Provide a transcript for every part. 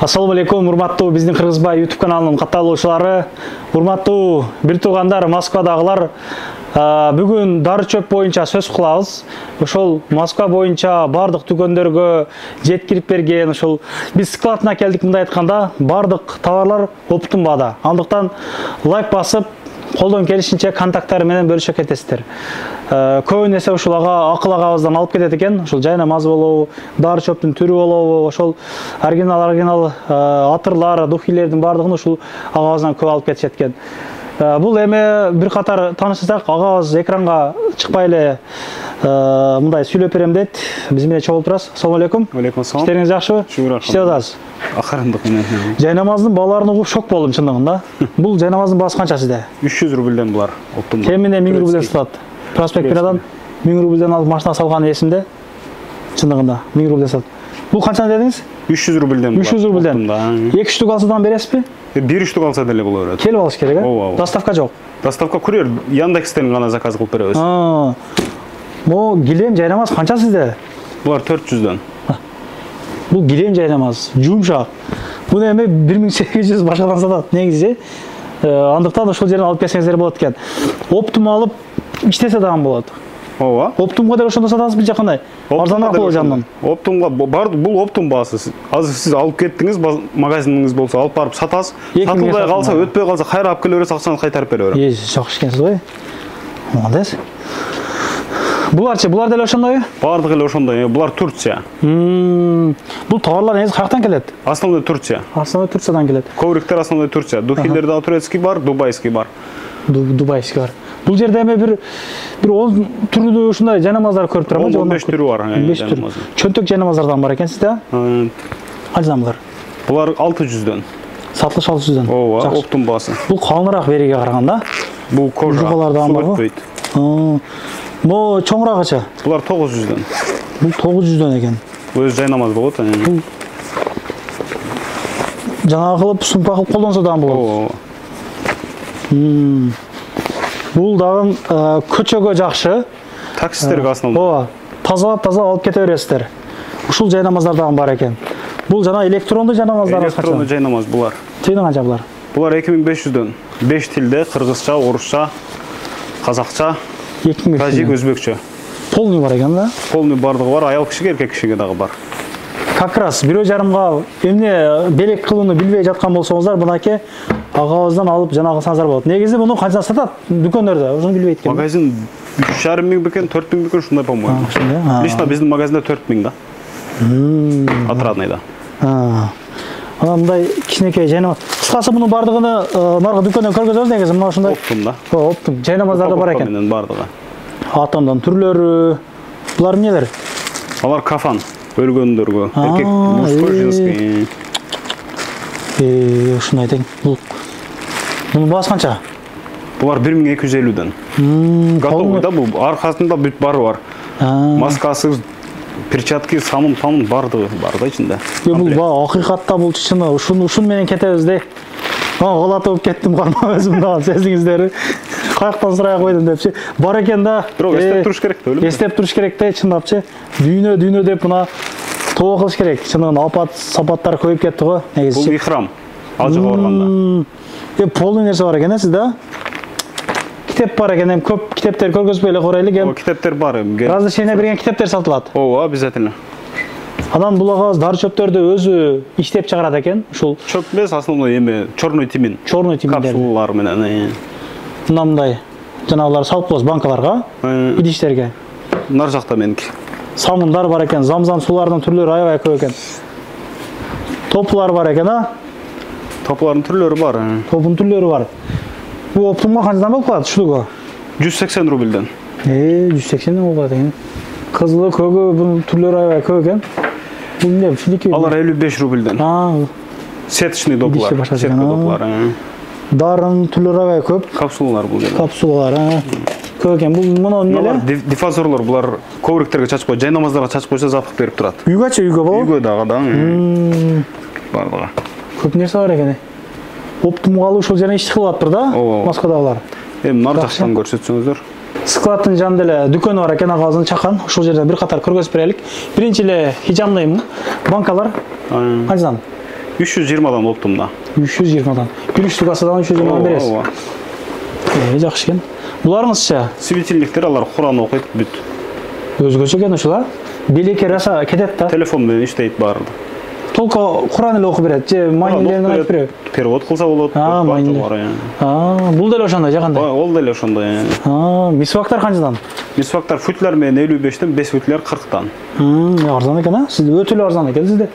Ассаламу алейкум, урматтуу биздин Кыргызбай YouTube каналынын катталуучулары, урматтуу бир туугандар, Москвадагылар, бүгүн дары чөп боюнча сөз кылабыз. Ошол Москва боюнча бардык дүкөндөргө жеткирип берген, ошол биз складына келдик, мындай айтканда, бардык товарлар оптум баада. Андыктан лайк басып, колдон келишинче контакттары менен бөлүшө кетесиздер. Көбүн эсе ушул акыл агабыздан алып кетет экен. Ушул жайнамаз болобу, дары чөптүн түрү болобу, ошол оригинал атырлар, духилердин бардыгын ушул агабыздан көп алып кетишет экен. Бул эми бир катар таанышсак, агабыз экранга чыкпай эле мындай сүйлөп берем дейт. Биз менен чогулуп турасыз. Ассаламу алейкум. Алейкум ассалам. Иштериңиз жакшыбы? Шүгүр иштеп атасыз. Акырындык менен. Жайнамаздын бааларын угуп шок болдум чындыгында. Бул жайнамаздын баасы канча сизде? 300 рубльден булар. Кемине 1000 рубльден сатат. Проспект Пирадан 1000 рубльден алып машина салган эсимде. Чындыгында 1000 рубльден сатат. Бул канчаны дедиңиз? 300 рубльден. 300 рубльден. 2 штук алсадан бересизби? 1 штук алса деле боло берет. Келип алыш керек, Ооба. Доставка жок. Доставка курьер Яндекстен гана заказ кылып беребиз. Мо килем жайнамаз канча сизде? Булар 400дөн. Бул килем жайнамаз, жумшак. Буну эми 1800 башкадан сатат негизи. Андыктан ошол жерден алып келсеңиздер болот экен. Оптум алып иштесе дагы болот. Ооба. Оптумга деле ошондо сатасызбы жакындай? Арзаныраак болот жандан. Оптумга бул оптум баасы. Азыр сиз алып кеттиңиз, магазиниңиз болсо алып барып сатасыз. Сатылбай калса, өтпөй калса кайра алып келе бересиз, акчаны кайтарып бере берем. Жакшы экенсиз ғой. Молодец. Буларчы, булар деле ошондойбу? Бардыгы эле ошондой. Булар Турция. Бул товарлар негизи каяктан келет? Основной Турция. Основной Турциядан келет. Ковриктер основной Турция. Духилерде турецкий бар, дубайский бар. Дубайский бар. Бул жерде эми бир 10 түрдүү ушундай жайнамаздар көрүп турам. 15 түрү бар. 15 түр. Чөнтөк жайнамаздардан бар экен сизде? Канчадан булар? Булар 600дөн. Сатылыш 600дөн. Ооба, оптум баасы. Бул калыныраак бериге караганда. Бул кожа. Жугалардан барбы? Мо чоңурагычы? Булар 900дөн. Бул 900дөн экен. Өз жайнамаз болот. Жаңа кылып сумка кылып колдонсо дагы болот. Бул дагы көчөгө жакшы. Таксистерге основной. Ооба. Таза алып кете бересиздер. Ушул жайнамаздар дагы бар экен. Бул жана электрондуу жайнамаздар канча? Электрондуу жайнамаз булар. Тыйны канча булар? Булар 2500дөн. 5 тилде: кыргызча, орусча, казакча, тажик, өзбекчө. Полный бар экен да? Полный бардыгы бар, аял кишиге, эркек кишиге дагы бар. Как раз 1,5 эмне белек кылууну билбей жаткан болсоңуздар, мынакей агабыздан алып жана кылсаңыздар болот. Негизи муну канча сатат дүкөндөрдө? Ошону билбейт экен. Магазин 3,5 бекен, 4 бекен ушундай по-моему. Лично биздин магазинде 4000 да. Отрадныйда. Мындай кичинекей жайнамаз. Кыскасы мунун бардыгыны наркы дүкөндөн көргөзөбүз негизи. Мына ушундай. Оптум да. Оптум. Жайнамаздар да бар экен. Менен бардыгы. Атомдон түрлөрү. Булар эмнелер? Алар кафан. Өлгөндөргө. Эркек, мужской, женский. Ушундай тең. Мунун баасы канча? Булар 1250дөн. Готовый да бул. Аркасында бүт бары бар. Маскасы, перчатки, самын бардыгы бар да ичинде. Бул акыйкатта бул чыны. Ушун менен кетебиз де. Голатып кеттим карма өзүм дагы сездиңиздер. Каяктан сурай койдум депчи. Бар экен да. Бирок эстеп туруш керек да, өлүм. Эстеп туруш керек да, чындапчы. Дүйнө деп мына тоо кылыш керек. Чындыгында сапаттар көйүп кетти го негизи. Бул ихрам. Ажыга барганда. Полный нерсе бар экен сизде? Китеп бар экен, көп китептер көргөзбөй эле корайлык. Китептер бар. Разрешение берген китептер сатылат. Ооба, обязательно. Анан бул агабыз дары чөптөрдү өзү иштеп чыгарат экен. Ушул чөп эмес, основной эми черный тимин. Черный тиминдер. Капсулалар менен. Мындай жанагылар салып коебуз банкаларга, идиштерге. Нар жакта меники. Самындар бар экен, замзам суулардын түрлөрү аябай көп экен. Топлар бар экен, Топлардын түрлөрү бар. Топтун түрлөрү бар. Бул оптумга канчадан болуп калат ушугу? 180 рубльден. 180 болуп калат экен. Кызылы, көгү бунун түрлөрү аябай көп экен. Бул эмне? Филики? Алар 55 рубльден. Сеточный доплар. Сетка доплар. Дарын түрлөрү аябай көп. Капсулалар бул. Капсулалар, көп экен. Бул муну эмне? Диффузорлор, булар ковриктерге чачып койсо, жайнамаздарга чачып койсо запах берип турат. Үйгөчө болобу? Үйгө дагы да. Бардыгы. Көп нерсе бар экен. Оптумга алып ушул жерден иш кылып атпыр да, Москвадагылар. Эми нар жактан көрсөтсөңүздөр. Складтын жанында эле дүкөнү бар экен, агабыздын чакан. Ушул жерден бир катар көргөзүп берелик. Биринчи эле хижамный банкалар. Канчадан? 320дан болыпты мына. 320дан. 100 кассадан 320дан бересіз. Жақсы екен. Бұларыңызша? Светильниктер, алар Құран оқиды, бүт. Өзгөчө екен ушула? Белекке раса кетет да? Телефон менен иштейт баарды. Толку Құран эле окуп берет, же маанилерин айтып берет? Перевод кылса болот. Бул деле ошондой, же кандай? Ол деле ошондой. Мисвактар канчадан? Мисвактар футлар менен 55тен, 5 футлар 40тан. Арзан экен, а? Сизде өтө эле арзан экен, сизде.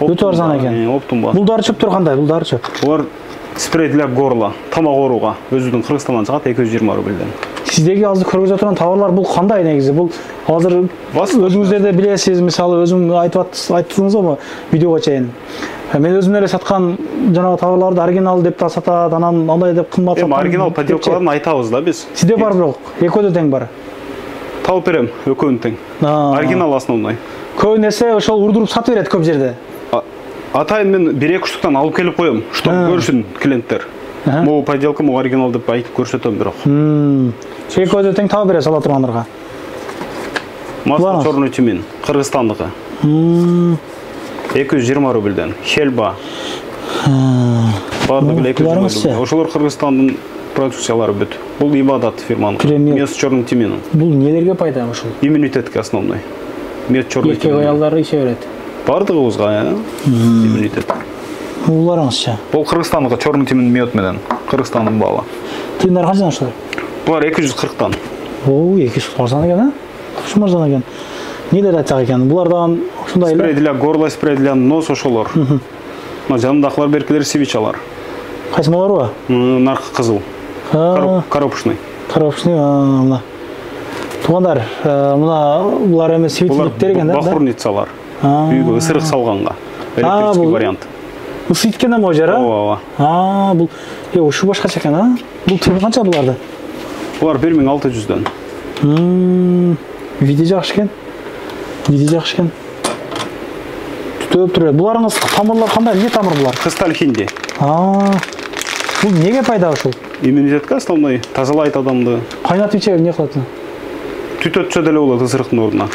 Өтө арзан экен. Оптум бар. Бул дары чөптөр кандай? Бул дары чөп? Булар спрей для горла, тамак ооруга, өзүнүн Кыргызстандан чыгат 220 рубльден. Сиздеги азыр көргөзүп турган товарлар бул кандай негизи? Бул азыр өзүңүздөр да билесиз, мисалы өзүм айттыңызбы видеого чейин. Мен өзүм эле саткан жанагы товарларды оригинал деп та сатат, анан андай деп кымбат саткан. Оригинал подделкаларын айтабыз да биз. Сизде бар бирок, экөөдө тең бар. Тауып берем, экөөнү тең. Оригинал основной. Көп нерсе ошол урдуруп сатып берет көп жерде. Атайын мен 1-2 штуктан алып келип коем, чтобы көрсүн клиенттер. Могу подделка, могу оригинал деп айтып көрсөтөм бирок. Экөөдө тең таап бере сала тургандарга. Маска черный тюмень, Кыргызстандыкы. 220 рубльден. Хельба. Бардыгы 220 рубль. Ошолор Кыргызстандын продукциялары бүт. Бул Ибадат фирманын. Мед с черным тюменем. Бул нелерге пайда ошол? Иммунитетке основной. Мед черный тюмен. Эркек аялдар иче берет. Бардыгыбызга иммунитет. Буларыңызча? Бул Кыргызстандыкы черный тюмен мед менен. Кыргызстандын балы. Тыйындар канчадан ошолор? Булар 240тан. 240 арзан экен, а? Ушул арзан экен. Нелер айтсак экен? Булардан ушундай эле. Спрей для горла, спрей для нос ошолор. Мына жанындагылар беркелер свечалар. Кайсы маларбы? Наркы кызыл. Коробочный. Коробочный, мына. Туугандар, мына булар эми светильниктер экен да? Бахурницалар. Үйгө ысырык салганга. Электрический вариант. Ысыткен эми ожер, а? Ооба. Бул ушу башкача экен, а? Бул тыйын канча буларды? Булар 1600дөн. Видео жакшы экен. Түтөп турат. Буларыңыз тамырлар кандай? Эмне тамыр булар? Кристалл хинди. Бул неге пайда ушул? Иммунитетке основной, тазалайт адамды. Кайнатып ичеби эмне кылат? Түтөтсө деле болот ысырыктын ордуна.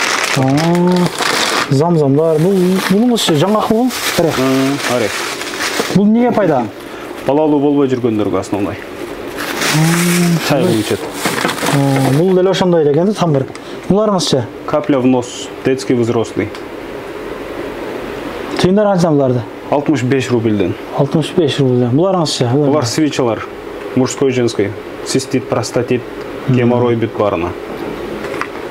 Замзамдар. Булуңузчу жаңгак бул? Орех. Бул неге пайда? Балалуу болбой жүргөндөргө основной. Чай ичет. Бул деле ошондой эле экен, тамыр. Буларыңызча? Капля в нос, детский взрослый. Тыйындар канча буларды? 65 рубльден. 65 рубльден. Буларыңызча? Булар свечалар. Мужской, женской. Цистит, простатит, геморрой бүт барына.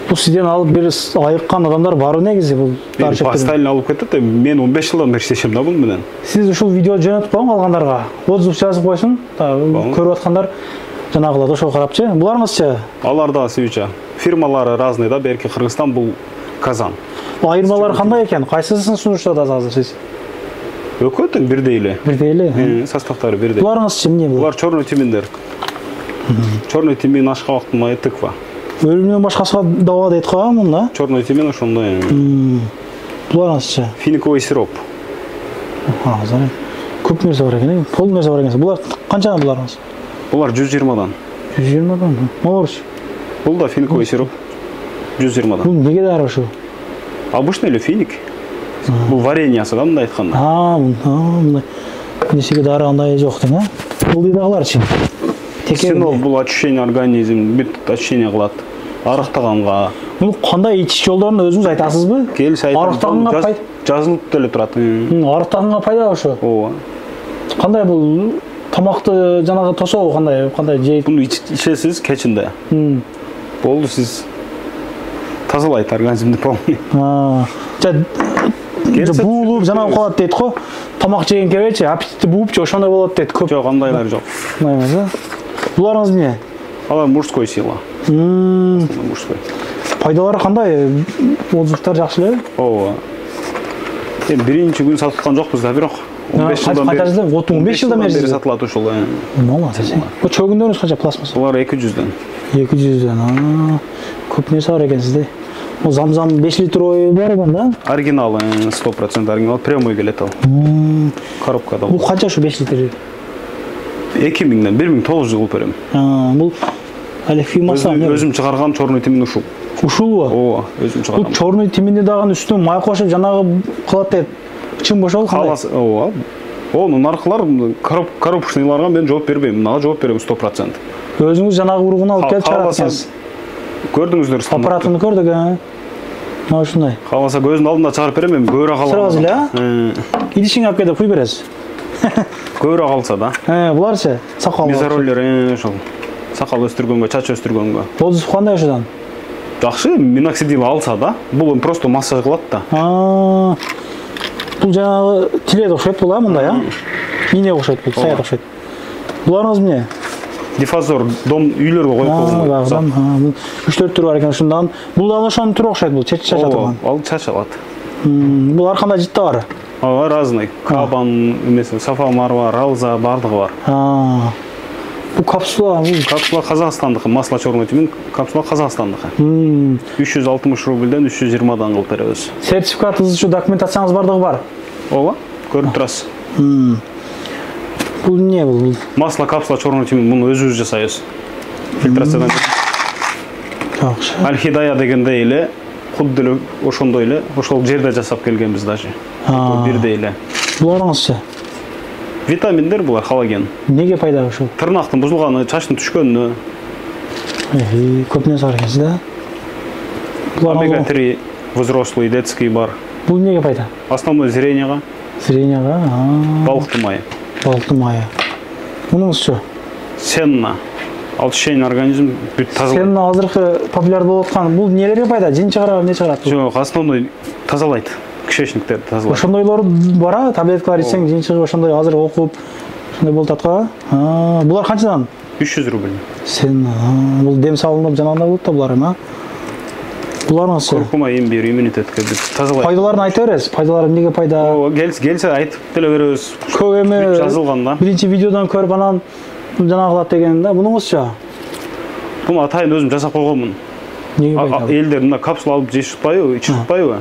Бул сизден алып бир айыккан адамдар барбы негизи бул? Пастайлын алып кетет, мен 15 жылдан бери иштешем да бул менен. Сиз ушул видео жөнөтүп коюң алгандарга. Отзыв жазып койсун. Көрүп аткандар жанагылар ошол карапчы. Буларыңызча? Алар да свеча. Фирмалары разный да, берки Кыргызстан бул Казан. Айырмалар кандай экен? Кайсысын сунуштадасыз азыр сиз? Экөө тең бирдей эле. Бирдей эле? Составтары бирдей. Буларыңызча эмне бул? Булар черный тюмендер. Черный тюмен, ашкабактын майы, тыква. Өлүмдөн башкасыга даба дейт го мында? Черный тюмен ошондой. Буларыңызча? Финиковый сироп. Азыр көп нерсе бар экен, пол нерсе бар экен. Булар канчадан буларыңыз? Булар 120дан. 120дан. Молорчу. Бул да финиковый сироп. 120дан. Бул неге дары ошо? Обычный эле финик. Бул вареньясы да, мындай айтканда. Мындай. Несеге дары андай жок тең, а? Бул дейдагыларчы? Синол бул очищение организм, бүт очищение кылат. Арыктаганга. Бул кандай ичиш жолдорун өзүңүз айтасызбы? Келип айтам. Арыктаганга пайда. Жазылып деле турат. Арыктаганга пайда ошо. Ооба. Кандай бул тамакты жанагы тособу кандай жейт? Буну ичесиз кечинде. Болду, сиз тазалайт организмди полный. Буулуп жанагы коет дейт го. Тамак жеген кебечи, аппетитти буупчу ошондой болот дейт. Көп. Жок, андайлар жок. Буларыңыз эмне? Алар мужской сила. Мужской. Пайдалары кандай? Отзывдар жакшы эле? Ооба. Биринчи күн саткан жокпуз да, бирок 15 жылдан бери. 15 жылдан бери сатылат ушул. Молодец. Бул чөгүндөрүңүз канча пластмасса? Булар 200дөн. 200дөн. Көп нерсе бар экен сизде. О, замзам 5 литровый бар экен да? Оригиналы 100% оригинал, прямой келет ал. Коробкада. Бул канча ушу 5 литр? 2000ден 1900 кылып берем. Бул эле фирмасы эмне? Өзүм чыгарган черный тимин ушул. Ушулбу? Ооба, өзүм чыгарган. Бул черный тиминди дагы үстүнө май кошуп жанагы кылат деп. Чын бошол кандай? Ооба. Ол нарқылар коррупшныйларға мен жооп бербейм. Мынага жооп берем 100%. Өзүңүз жанагы ургуну алып келип чыгарасыз. Көрдүңүздөр Аппаратыны көрдүк, Мына ушундай. Кааласа көзүнүн алдында чыгарып берем, эми көбүрөөк калса. Сразу эле, идишиңе алып келип куй бересиз. Көбүрөөк калса да. Буларчы сакал. Мезороллер ошол. Сакал өстүргөнгө, чач өстүргөнгө. Отзыв кандай ошодан? Жакшы, миноксидил алса да, бул просто массаж кылат да. Бул жанагы тилет окшойт бул, мындай, Ине окшойт бул, саят окшойт. Буларыңыз эмне? Диффузор дом үйлөргө коюп койгон. Бул 3-4 түрү бар экен ушундан. Бул дагы ошонун түрү окшойт бул, чачат турган. Ал чачалат. Бул ар кандай житте бар? Разный. Кабан, эмеси, Сафамар бар, Ралза бардыгы бар. Бул капсула, Капсула Казакстандыкы, масло черный тимин, капсула Казакстандыкы. 360 рубльден 320 кылып беребиз. Сертификатыңыз, ушу документацияңыз бардыгы бар. Ооба, көрүп турасыз. Бул эмне бул? Масло капсула черный тимин, муну өзүбүз жасайбыз. Фильтрациядан. Жакшы. Аль-Хидая дегендей эле, худду эле ошондой эле, ошол жерде жасап келгенбиз даже. Бирдей эле. Буларыңызчы? Витаминдер булар, халоген. Неге пайда ушул? Тырнактын бузулганы, чачтын түшкөнүнө. Көп нерсе бар экенсиз да? Омега-3 взрослый, детский бар. Бул неге пайда? Основной зренияга. Зренияга, Балыктын майы. Балыктын майы. Мунуңузчу? Сенна. Очищение организм бүт тазалайт. Сенна азыркы популяр болуп аткан. Бул нелерге пайда? Жин чыгарабы, эмне чыгарат? Жок, основной тазалайт. Кишечниктерди тазалайт. Ошондойлор бар, таблеткалар ичсең жин чыгып ошондой азыр окуп ошондой болуп аткан. Булар канчадан? 300 рубль. Сенна. Бул дем салынып жанагындай болот да булар, Буларыңызчы? Куркума имбирь иммунитетке тазалайт. Пайдаларын айта бересиз. Пайдалары эмнеге пайда? Келсе айтып деле беребиз. Көп эме жазылган да. Биринчи видеодон көрүп анан жанагы кылат деген да. Мунуңузчу? Буну атайын өзүм жасап койгонмун. Неге пайда? Элдер мына капсула алып жеш шыкпайбы, ич шыкпайбы?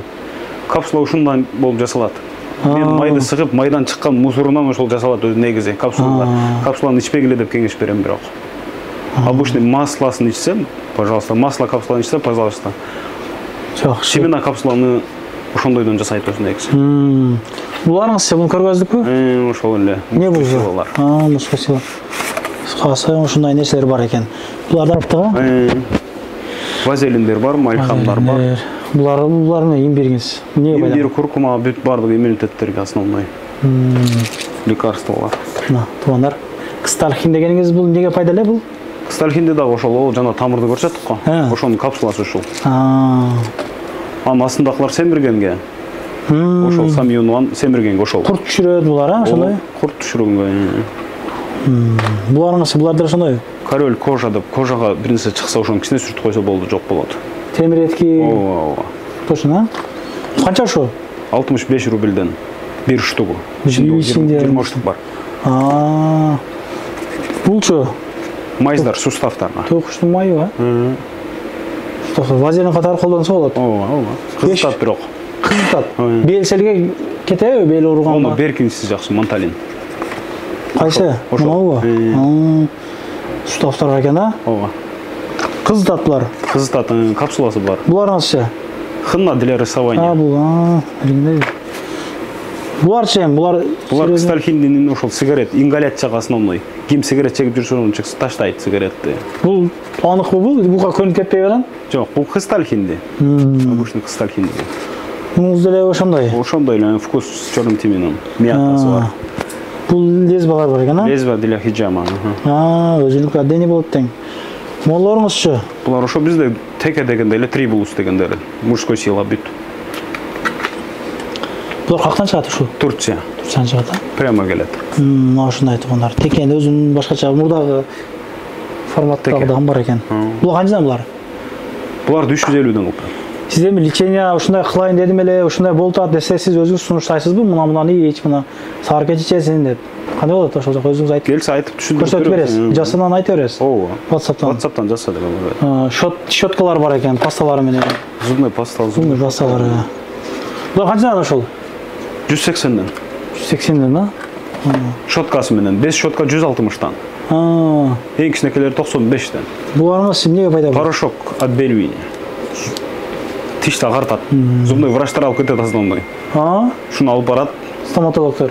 Капсула ушундан болуп жасалат. Мен майды сыгып, майдан чыккан мусорунан ошол жасалат өзү негизи капсулалар. Капсуланы ичпегиле деп кеңеш берем бирок. Обычный маслосын ичсем, пожалуйста, масло капсуланы ичсе, пожалуйста. Жакшы. Семена капсуланы ошондойдон жасайт өзү негизи. Буларыңызчы буну көргөздүкпү? Ошол эле. Не бул? Мускусила. Кыскасы ушундай нерселер бар экен. Буларда аптыга? Вазелиндер бар, мальхамдар бар. Буларны имбиріңіз. Имбир, куркума, бүт бардыгы иммунитеттерге основной. Лекарстволар. Тугандар. Кысталхин дегениңиз бул неге пайдалуу бул? Кысталхинде дагы ошол, жана тамырды көрсөттүк го. Ошонун капсуласы ушул. Анын астындагылар семиргенге. Ошол самионган семиргенге ошол. Курт түшүрөт булар, ошондой? Курт түшүргөнгө. Буларыңыз ошондой? Король кожа деп, кожага бир нерсе чыкса ошонун кичине сүртүп койсо болду, жок болот. Темир этки. Точно, Канча ошо? 65 рубльден бир штугу. 20 штук бар. Булчу? Майздар суставтарга. Токуштун майы, Вазелин катары колдонсо болот. Кызытат бирок. Кызытат. Белселге кетеби, бел ооруганга? Ону беркинсиз жакшы, манталин. Кайсы? Мынабы? Суставтар экен, Ооба. Кызытат булар. Кызытат, капсуласы бар. Буларыңызчы? Хынна для рисования. Буларчы эми, булар кысталхиндин ошол сигарет, ингаляцияга основной. Ким сигарет чегип жүрсө, аны таштайт сигаретти. Бул аныкпы бул? Буга көнүп кетпей берен? Жок, бул кысталхинди. Обычный кысталхинди. Муңуз деле ошондой? Ошондой эле, вкус черным тимином. Мятасы бар. Бул лезвалар бар экен, Лезва для хиджама. Өзүнүкү адени болот тең. Моллоруңузчу? Булар ошо бизде теке дегенде эле, трибулус дегенде эле. Мужской сила бүт. Булар каяктан чыгат ушул? Турция. Турциядан чыгат, Прямо келет. Ошондой тугандар. Текени өзүнүн башкача мурдагы форматтагы да бар экен. Бул канчадан булар? Булар 350ден кылып. Сиз эми лечение ушундай кылайын дедим эле, ушундай болуп атат десе, сиз өзүңүз сунуштайсызбы? Мына ич, мына саар кетип ичесиң деп. Кандай болот ошол жок өзүңүз айтып? Келсе айтып түшүндүрүп көрсөтүп бересиз. Жасынан айта бересиз. Ооба. WhatsApp'тан жаса деп болот. Щеткалар бар экен, пасталар менен. Зубной паста, зубной пасталар. Булар канчадан ошол? 180ден. 180ден, Щеткасы менен 5 щетка 160тан. Эң кичинекелери 95ден. Буларыңыз эмнеге пайда болот? Порошок от Бельвини. Тишти агартат. Зубной врачтар алып кетет основной. Шуну алып барат. Стоматологдор.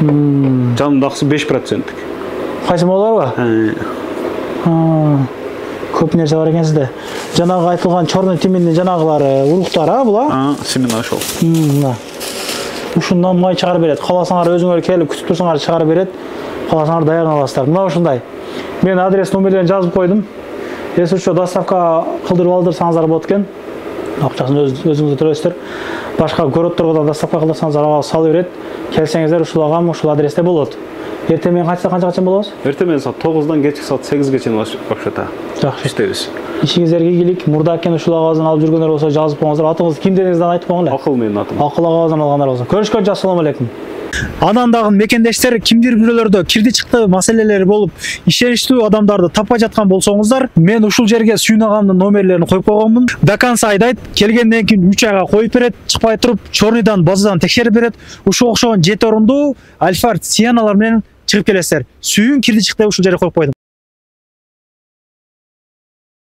Жанымдагысы 5%. Кайсы болар көп нерсе бар екен сізде. Жанағы айтылған черный тименде жанағылары уруктар, бұла? Семена ошол. Ушундан май чыгарып берет. Каласаңар өзүңөр келип күтүп турсаңар чыгарып берет. Каласаңар даярдап аласыздар. Мына ушундай. Мен адрес номерлерин жазып койдум. Если что доставка кылдырып алдырсаңыздар болот экен. Акчасын өзүңүз төлөйсүздөр. Башка городторго да доставка кылдырсаңыздар ага салып берет. Келсеңиздер ушул агам ушул адресте болот. Эртең менен канча болобуз? Эртең менен саат 9-дан кечки саат 8-ге чейин вообще-то. Жакшы иштейбиз. Ишиңиздерге ийгилик. Мурда экен ушул агабыздан алып жүргөндөр болсо жазып коюңуздар. Атыңызды кимдериңизден айтып коюңдар. Акыл менин атым. Акыл агабыздан алгандар болсо. Көрүшкөнчө ассалам алейкум. Анан дагы мекендештер кимдир бирөөлөрдө кирди чыкты маселелери болуп, ишеничтүү адамдарды таппай жаткан болсоңуздар, мен ушул жерге Сүйүн агамдын номерлерин коюп койгонмун. До конца айдайт, келгенден кийин 3 айга коюп берет, чыкпай туруп, чорныйдан базадан текшерип берет. Ушул окшогон 7 орундуу Альфард Сианалар менен чыгып келесиздер. Сүйүн кирди чыкты ушул жерге коюп койдум.